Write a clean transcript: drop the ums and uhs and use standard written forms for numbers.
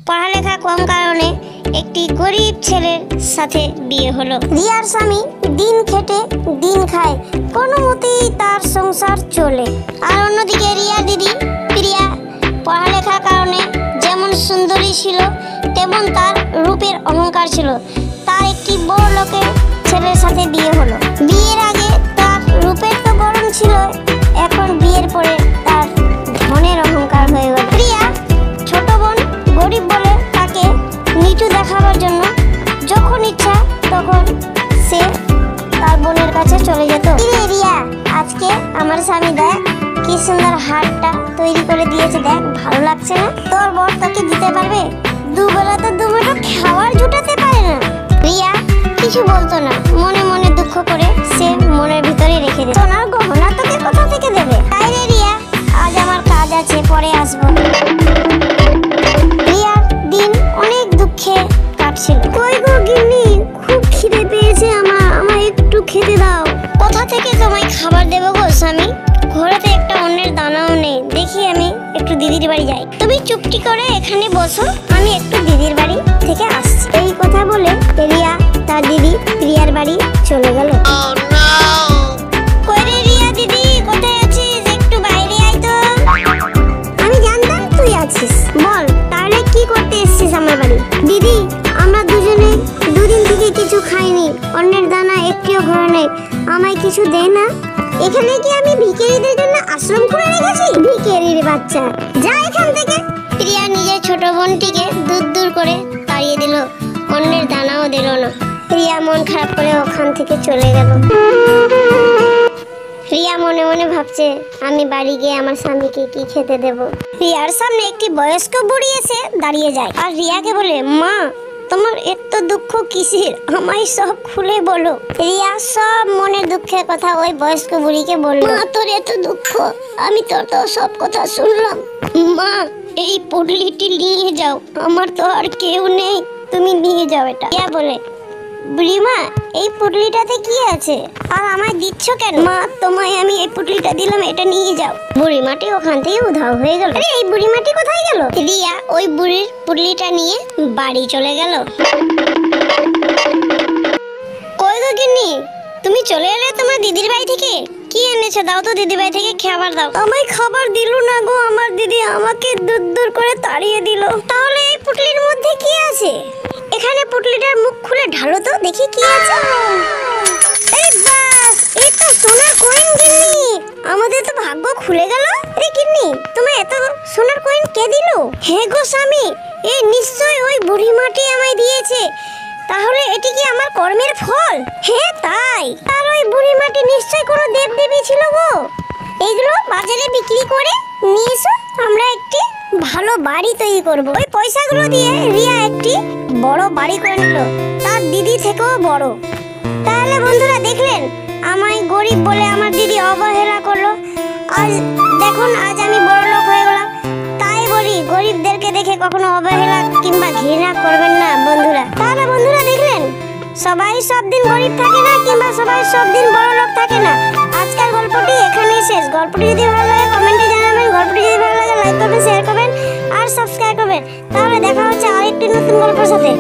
পড়ালেখা কম কারণে একটি গরিব ছেলের সাথে বিয়ে হলো। রিয়ার স্বামী দিন খেটে দিন খায়, কোনো মতেই তার সংসার চলে। আর অন্যদিকে রিয়ার দিদি প্রিয়া পড়ালেখার কারণে যেমন সুন্দরী ছিল তেমন তার রূপের অহংকার ছিল। তার একটি বড় লোকের ছেলের সাথে বিয়ে হলো। বিয়ের আগে তার রূপের তো গরম ছিল, এখন বিয়ের পরে তার ধনের অহংকার হয়ে গেল। প্রিয়া ছোট বোন গরিব বলে তাকে নিচু দেখাবার জন্য যখন ইচ্ছা তখন সে তার বোনের কাছে চলে যেত। রিয়া, আজকে আমার স্বামী দেখ কি সুন্দর হারটা তৈরি করে দিয়েছে, দেখ ভালো লাগছে না? তোর বর তোকে দিতে পারবে? দুবেলা তো দুবেলা খাবার জুটাতে পারে না। রিয়া কিছু বলতো না, মনে মনে দুঃখ করে সে মনের ভিতরে রেখে দিত। সোনার গহনা তোকে কোথা থেকে দেবে? তাই রে রিয়া, আজ আমার কাজ আছে, পরে আসবো। রিয়ার দিন অনেক দুঃখে কাটছিল। কই গো গিন্নি, খুব খিদে পেয়েছে আমার একটু খেতে দাও। কোথা থেকে তোমায় খাবার দেবো গো স্বামী? ঘরেতে একটা অন্যের দানাও নেই। দেখি আমি একটু দিদির বাড়ি যাই। তুমি চুপটি করে এখানে বসো, আমি একটু দিদির বাড়ি থেকে আসছি। এই কথা বলে রিয়া তার দিদি রিয়ার বাড়ি চলে গেল। কই রে রিয়া দিদি, কোথায় আছিস? একটু বাইরে আয় তো। আমি জানতাম তুই আছিস, বল তাহলে কি করতে এসেছিস আমার বাড়ি? দিদি, আমরা দুজনে দুদিন থেকে কিছু খাইনি, অন্যের দানা একটিও ঘরে নেই, আমায় কিছু দে না। এখানে কি আমি ভিখারিদের জন্য আশ্রম করে রেখেছি? ভিখারির বাচ্চা, যা এখান থেকে। প্রিয়া নিজের ছোট বোনটিকে দূর দূর করে তাড়িয়ে দিল, অন্যের দানাও দিল না। রিয়া মন খারাপ করে ওখান থেকে চলে গেল। রিয়া মনে মনে ভাবছে, আমি বাড়ি গিয়ে আমার স্বামীকে কি খেতে দেব। রিয়ার সামনে একটি বয়স্ক বুড়ি এসে দাঁড়িয়ে যায় আর রিয়াকে বলে, মা তোমার এত দুঃখ কিসের, আমায় সব খুলে বলো। রিয়া সব মনের দুঃখের কথা ওই বয়স্ক বুড়িকে বলল। মা তোর এত দুঃখ, আমি তোর তো সব কথা শুনলাম। মা এই পুটলিটি নিয়ে যাও, আমার তো আর কেউ নেই, তুমি নিয়ে যাও এটা। রিয়া বলে, বুড়িমা এই পুটলিটাতে কি আছে আর আমায় দিচ্ছ কেন? মা তোমায় আমি এই পুটলিটা দিলাম, এটা নিয়ে যাও। বুড়িমাটি ওখান থেকে উধাও হয়ে গেল। আরে এই বুড়িমাটি কোথায় গেল? রিয়া ওই বুড়ির পুটলিটা নিয়ে বাড়ি চলে গেল। কই গো গিন্নি, তুমি চলে এলে তোমার দিদির বাড়ি থেকে? কি এনেছো দাও তো, দিদির বাড়ি থেকে খাবার দাও। আমায় খাবার দিল না গো, আমার দিদি আমাকে দূর দূর করে তাড়িয়ে দিল। তাহলে এই পুটলির মধ্যে কি আছে? এখানে পুটলিটার মুখ খুলে ঢালো তো, দেখি কি আছে। এই বাস, এই তো সোনার কয়েন গিন্নি, আমাদের তো ভাগ্য খুলে গেল। আরে গিন্নি, তোমায় এত সোনার কয়েন কে দিল? হে গো স্বামী, এই নিশ্চয় ওই বুড়িমাটি আমায় দিয়েছে। তাহলে এটি কি আমার কর্মের ফল? হ্যাঁ তাই। আর ওই বুড়িমাটি নিশ্চয় কোনো দেবদেবী ছিল গো। এইগুলো বাজারে বিক্রি করে নিয়ে এসো, আমরা একটি ভালো বাড়ি তৈরি করব। ওই পয়সাগুলো দিয়ে রিয়া একটি বড় বাড়ি করে নিল, তার দিদি থেকেও বড়। তাহলে বন্ধুরা দেখলেন, আমায় গরিব বলে আমার দিদি অবহেলা করলো। আজ দেখুন, আজ আমি বড় লোক হয়ে গেলাম। তাই বলি, গরিবদেরকে দেখে কখনো অবহেলা কিংবা ঘৃণা করবেন না বন্ধুরা। তাহলে বন্ধুরা দেখলেন, সবাই সব দিন গরিব থাকে না, কিংবা সবাই সব দিন বড় লোক থাকে না। আজকের গল্পটি এখানেই শেষ। গল্পটি যদি ভালো লাগে কমেন্টে জানাবেন, গল্পটি যদি ভালো লাগে লাইক করবেন, শেয়ার করবেন আর সাবস্ক্রাইব করবেন। তাহলে দেখা হচ্ছে আরেকটি নতুন গল্পের সাথে।